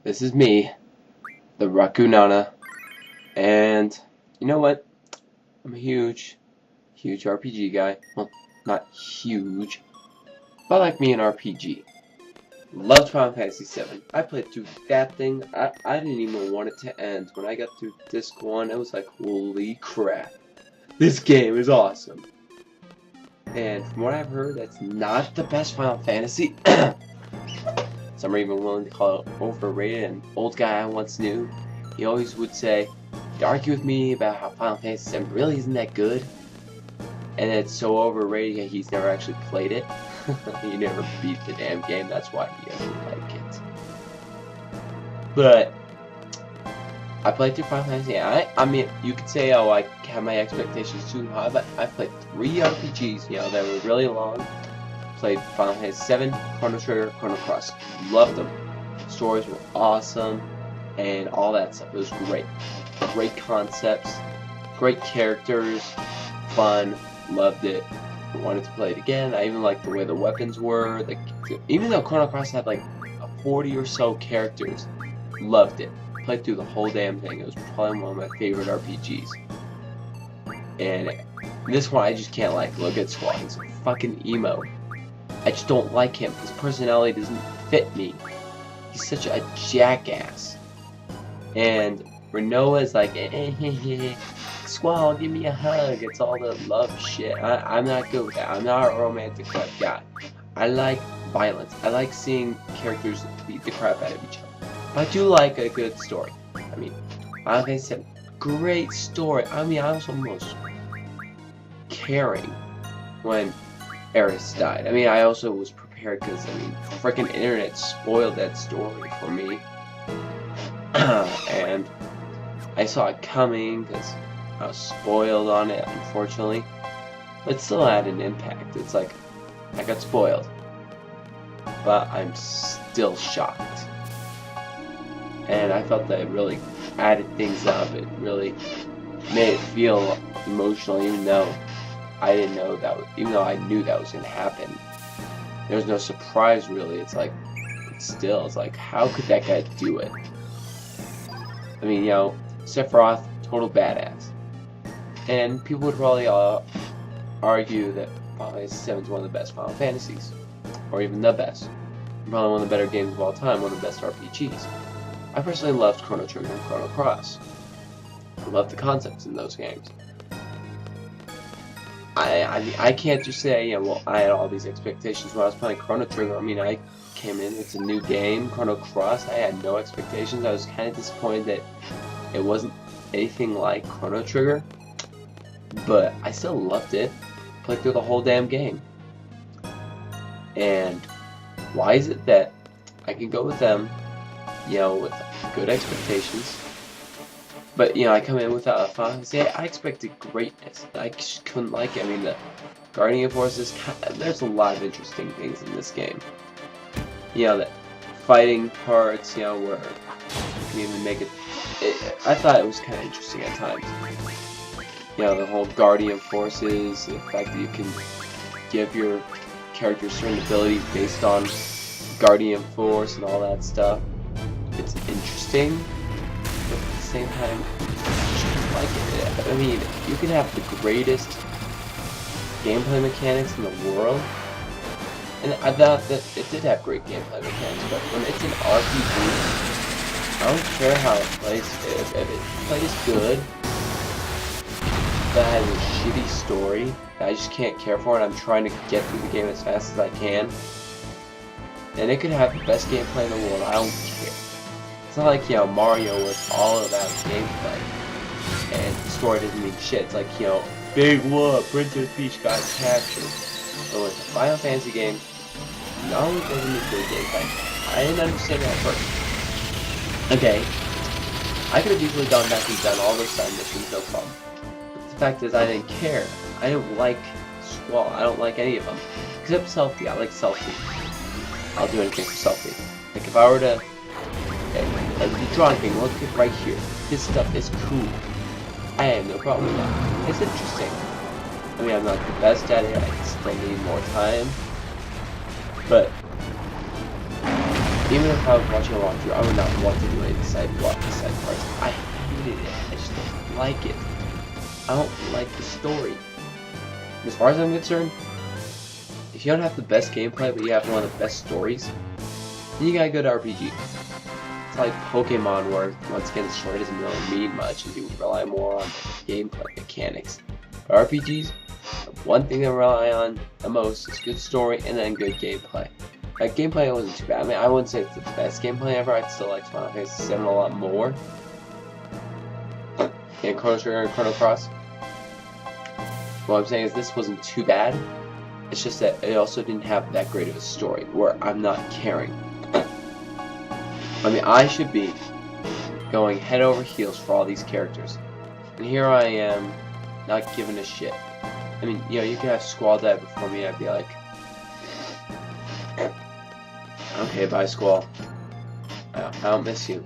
This is me, the Rakunana, and you know what? I'm a huge RPG guy. Well, not huge, but like me an RPG. Loved Final Fantasy VII. I played through that thing. I didn't even want it to end. When I got through Disc 1, it was like, holy crap. This game is awesome. And from what I've heard, that's not the best Final Fantasy. Some are even willing to call it overrated. An old guy I once knew, he always would say, he'd argue with me about how Final Fantasy VII really isn't that good. And it's so overrated, he's never actually played it. He never beat the damn game, that's why he doesn't like it. But I played through Final Fantasy. I mean, you could say, oh, I have my expectations too high, but I played 3 RPGs, that were really long. Played Final Fantasy VII, Chrono Trigger, Chrono Cross. Loved them. Stories were awesome, and all that stuff. It was great. Great concepts, great characters, fun. Loved it. I wanted to play it again. I even liked the way the weapons were. Even though Chrono Cross had like 40 or so characters, loved it. Played through the whole damn thing. It was probably one of my favorite RPGs. And this one I just can't like. Look at Squall. He's a fucking emo. I just don't like him. His personality doesn't fit me. He's such a jackass. And Renoa's like, Squall, give me a hug. It's all the love shit. I'm not good with that. I'm not a romantic type guy. I like violence. I like seeing characters beat the crap out of each other. But I do like a good story. I mean, Final Fantasy VII, great story. I mean, I was almost caring when Eris died. I mean, I also was prepared because, I mean, frickin' internet spoiled that story for me. And I saw it coming because I was spoiled on it, unfortunately. But it still had an impact. It's like, I got spoiled. But I'm still shocked. And I felt that it really added things up. It really made it feel emotional, even though I didn't know that. Even though I knew that was gonna happen, there was no surprise really. It's like, it's like, how could that guy do it? I mean, Sephiroth, total badass, and people would probably argue that Final Fantasy VII is one of the best Final Fantasies, or even the best. Probably one of the better games of all time, one of the best RPGs. I personally loved Chrono Trigger and Chrono Cross. I loved the concepts in those games. I can't just say, well, I had all these expectations when I was playing Chrono Trigger. I mean, I came in, it's a new game. Chrono Cross, I had no expectations. I was kind of disappointed that it wasn't anything like Chrono Trigger, but I still loved it. Played through the whole damn game. And why is it that I can go with them, with good expectations, but I come in without a Final Fantasy. I expected greatness. I just couldn't like it. I mean, the Guardian Forces, there's a lot of interesting things in this game. The fighting parts, where you can even make it. I thought it was kind of interesting at times. The whole Guardian Forces, the fact that you can give your character certain ability based on Guardian Force and all that stuff. It's interesting, but at the same time, I just don't like it. I mean, you can have the greatest gameplay mechanics in the world, and I thought that it did have great gameplay mechanics, but when it's an RPG, I don't care how it plays. If it plays good, that has a shitty story that I just can't care for, and I'm trying to get through the game as fast as I can, and it could have the best gameplay in the world, I don't care. It's not like, Mario was all about gameplay, and the story doesn't mean shit. It's like, big whoop, Princess Peach got captured. But with a Final Fantasy game, not only does it mean good gameplay, I didn't understand that at first. Okay, I could have easily gone back and done all those side missions, no problem. But the fact is, I didn't care. I didn't like Squall. I don't like any of them. Except Selfie. I like Selfie. I'll do anything for Selfie. Like, if I were to... the drawing thing, look at right here. This stuff is cool. I have no problem with that. It's interesting. I mean, I'm not the best at it. I still need more time. But Even if I was watching a walkthrough, I would not want to do any of the side parts. I hated it. I just don't like it. I don't like the story. As far as I'm concerned, if you don't have the best gameplay, but you have one of the best stories, then you got a good RPG. It's like Pokemon, where once again the story doesn't really mean much, and you rely more on gameplay mechanics. But RPGs, the one thing they rely on the most is good story and then good gameplay. Like, gameplay wasn't too bad. I mean, I wouldn't say it's the best gameplay ever. I'd still like Final Fantasy VII a lot more. And Chrono Trigger and Chrono Cross. What I'm saying is this wasn't too bad. It's just that it also didn't have that great of a story where I'm not caring. I mean, I should be going head over heels for all these characters. And here I am, not giving a shit. I mean, you know, you could have Squall die before me, I'd be like, okay, bye, Squall. I don't miss you.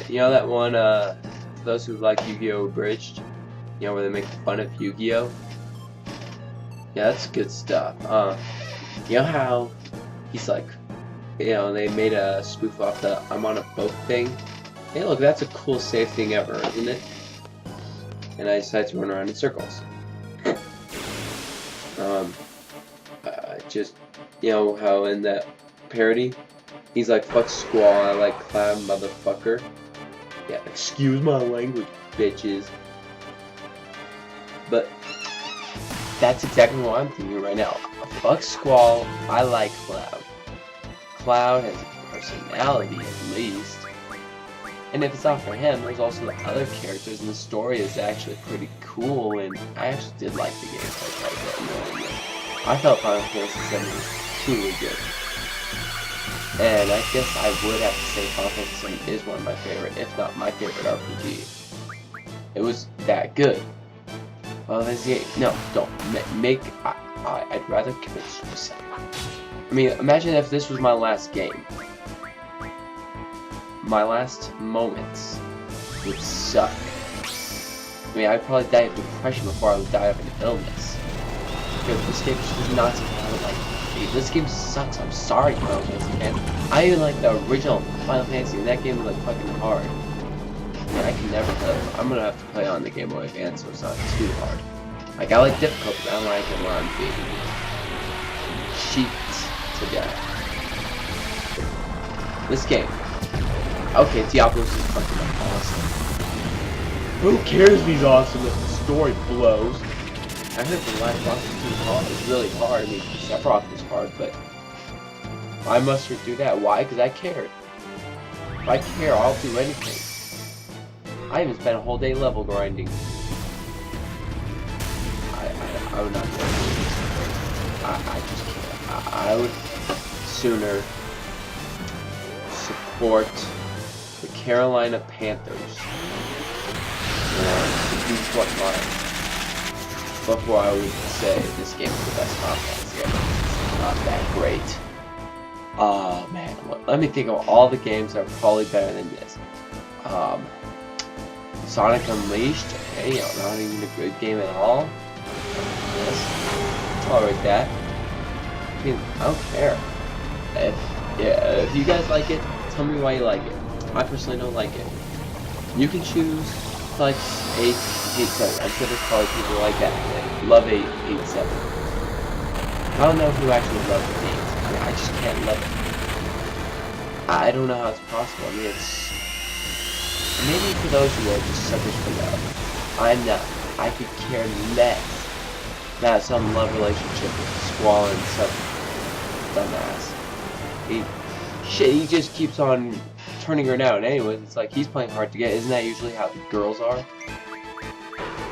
You know that one, for those who like Yu-Gi-Oh! Abridged, you know, where they make fun of Yu-Gi-Oh! Yeah, that's good stuff. You know how he's like, you know, they made a spoof off the I'm on a boat thing? Hey, look, that's a cool, safe thing ever, isn't it? And I decided to run around in circles. Just, you know, how in that parody, he's like, fuck Squall, I like Cloud, motherfucker. Yeah, excuse my language, bitches. But that's exactly what I'm thinking right now. Fuck Squall, I like Cloud. Cloud has a personality, at least. And if it's not for him, there's also the other characters, and the story is actually pretty cool, and I actually did like the gameplay quite a bit. I felt Final Fantasy VII was truly good. And I guess I would have to say Final Fantasy VII is one of my favorite, if not my favorite RPG. It was that good. Final Fantasy VIII, no, don't. I'd rather commit suicide. I mean, imagine if this was my last game. My last moments would suck. I mean, I'd probably die of depression before I would die of an illness. Because this game just does not seem to have, like, this game sucks. I'm sorry, Final Fantasy fan. I even like the original Final Fantasy, and that game was like fucking hard. I mean, I can never play it. I'm gonna have to play on the Game Boy Advance, so it's not too hard. Like, I like difficulty, but I don't like it where I'm being cheated to death. This game. Okay, Diablos is fucking awesome. Who cares if he's awesome if the story blows? I heard the last boss is really hard. I mean, Sephiroth is hard, but I must do that. Why? Because I cared. If I care, I'll do anything. I even spent a whole day level grinding. I would not do this. I just can't. I would sooner support the Carolina Panthers or the Detroit Lions before I would say this game is the best Final Fantasy ever. It's not that great. Oh man, let me think of all the games that are probably better than this. Sonic Unleashed, okay, you know, not even a good game at all. Yes, tolerate that. I mean, I don't care. If you guys like it, tell me why you like it. I personally don't like it. You can choose like 8, 7. I'm sure there's probably people like that. They love 8, 7. I don't know who actually loves the games. I mean, I just can't love it. I don't know how it's possible. I mean, it's maybe for those who are just suckers for love. I'm not. I could care less about some love relationship with Squall and some dumbass. He just keeps on turning her down. Anyways, it's like he's playing hard to get. Isn't that usually how the girls are?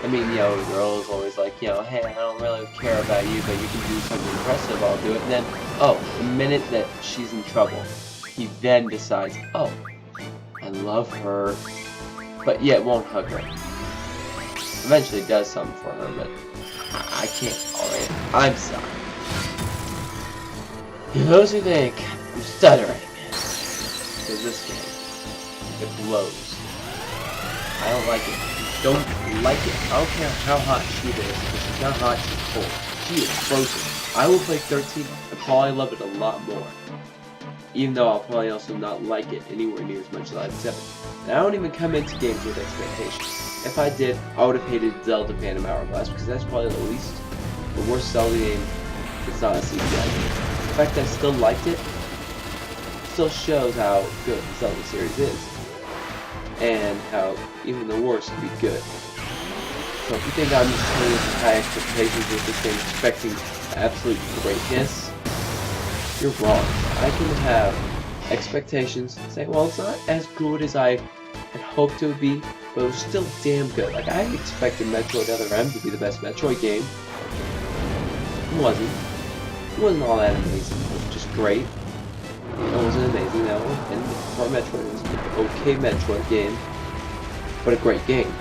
I mean, you know, the girl is always like, you know, hey, I don't really care about you, but you can do something impressive, I'll do it. And then, oh, the minute that she's in trouble, he then decides, oh, I love her, but yet won't hug her. Eventually does something for her, but I can't tolerate it. I'm sorry. Those who think I'm stuttering, because this game, it blows. I don't like it. Don't like it. I don't care how hot she is. If she's not hot, she's cold. She is frozen. I will play 13 and probably love it a lot more. even though I'll probably also not like it anywhere near as much as I like 7. And I don't even come into games with expectations. If I did, I would have hated Zelda Phantom Hourglass, because that's probably the worst Zelda game that's not a CGI game. The fact that I still liked it still shows how good the Zelda series is, and how even the worst can be good. So if you think I'm just coming with high expectations with this game expecting absolute greatness, you're wrong. I can have expectations and say, well, it's not as good as I had hoped it would be, but it was still damn good. Like, I expected Metroid Other M to be the best Metroid game. It wasn't. It wasn't all that amazing. It was just great. It wasn't amazing, no. And for Metroid, it was an okay Metroid game, but a great game.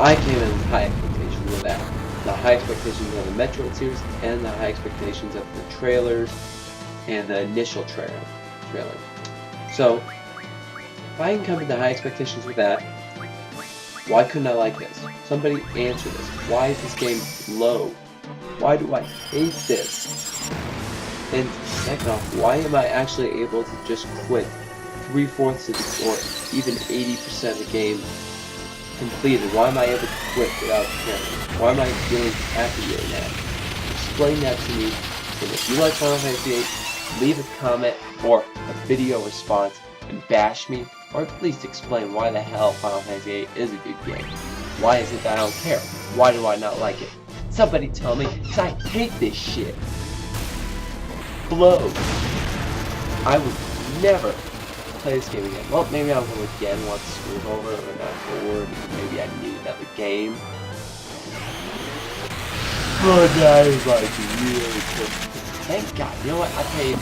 I came in with high expectations of that. The high expectations of the Metroid series, and the high expectations of the trailers, and the initial trailer. So, if I can come into high expectations with that, why couldn't I like this? Somebody answer this. Why is this game low? Why do I hate this? And second off, why am I actually able to just quit 3/4 of the, or even 80% of the game completed? Why am I able to quit without caring? Why am I feeling happy right now? Explain that to me. And if you like Final Fantasy VIII, leave a comment or a video response and bash me, or at least explain why the hell Final Fantasy VIII is a good game. Why is it that I don't care? Why do I not like it? Somebody tell me, because I hate this shit. Blow. I would never play this game again. Well, maybe I'll go again once school's over, or I'm bored, maybe I need another game. But that is like really cool. Thank God. You know what? I paid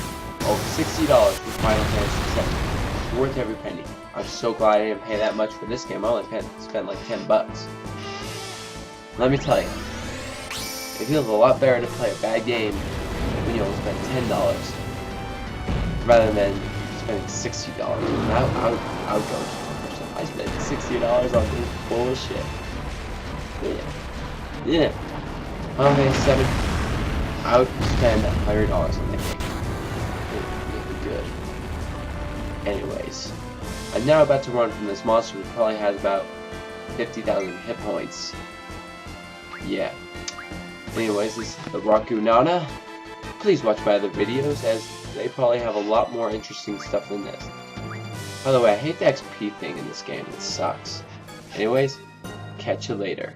over $60 for Final Fantasy VII. It's worth every penny. I'm so glad I didn't pay that much for this game. I only spent like $10. Let me tell you, it feels a lot better to play a bad game when you only spend $10 rather than spending $60. And I would go to I spent $60 on this bullshit. Yeah. Final Fantasy VII, I would spend $100 on that game. It would be good. Anyways, I'm now about to run from this monster who probably has about 50,000 hit points. Yeah. Anyways, this is the Rakunana. Please watch my other videos, as they probably have a lot more interesting stuff than this. By the way, I hate the XP thing in this game. It sucks. Anyways, catch you later.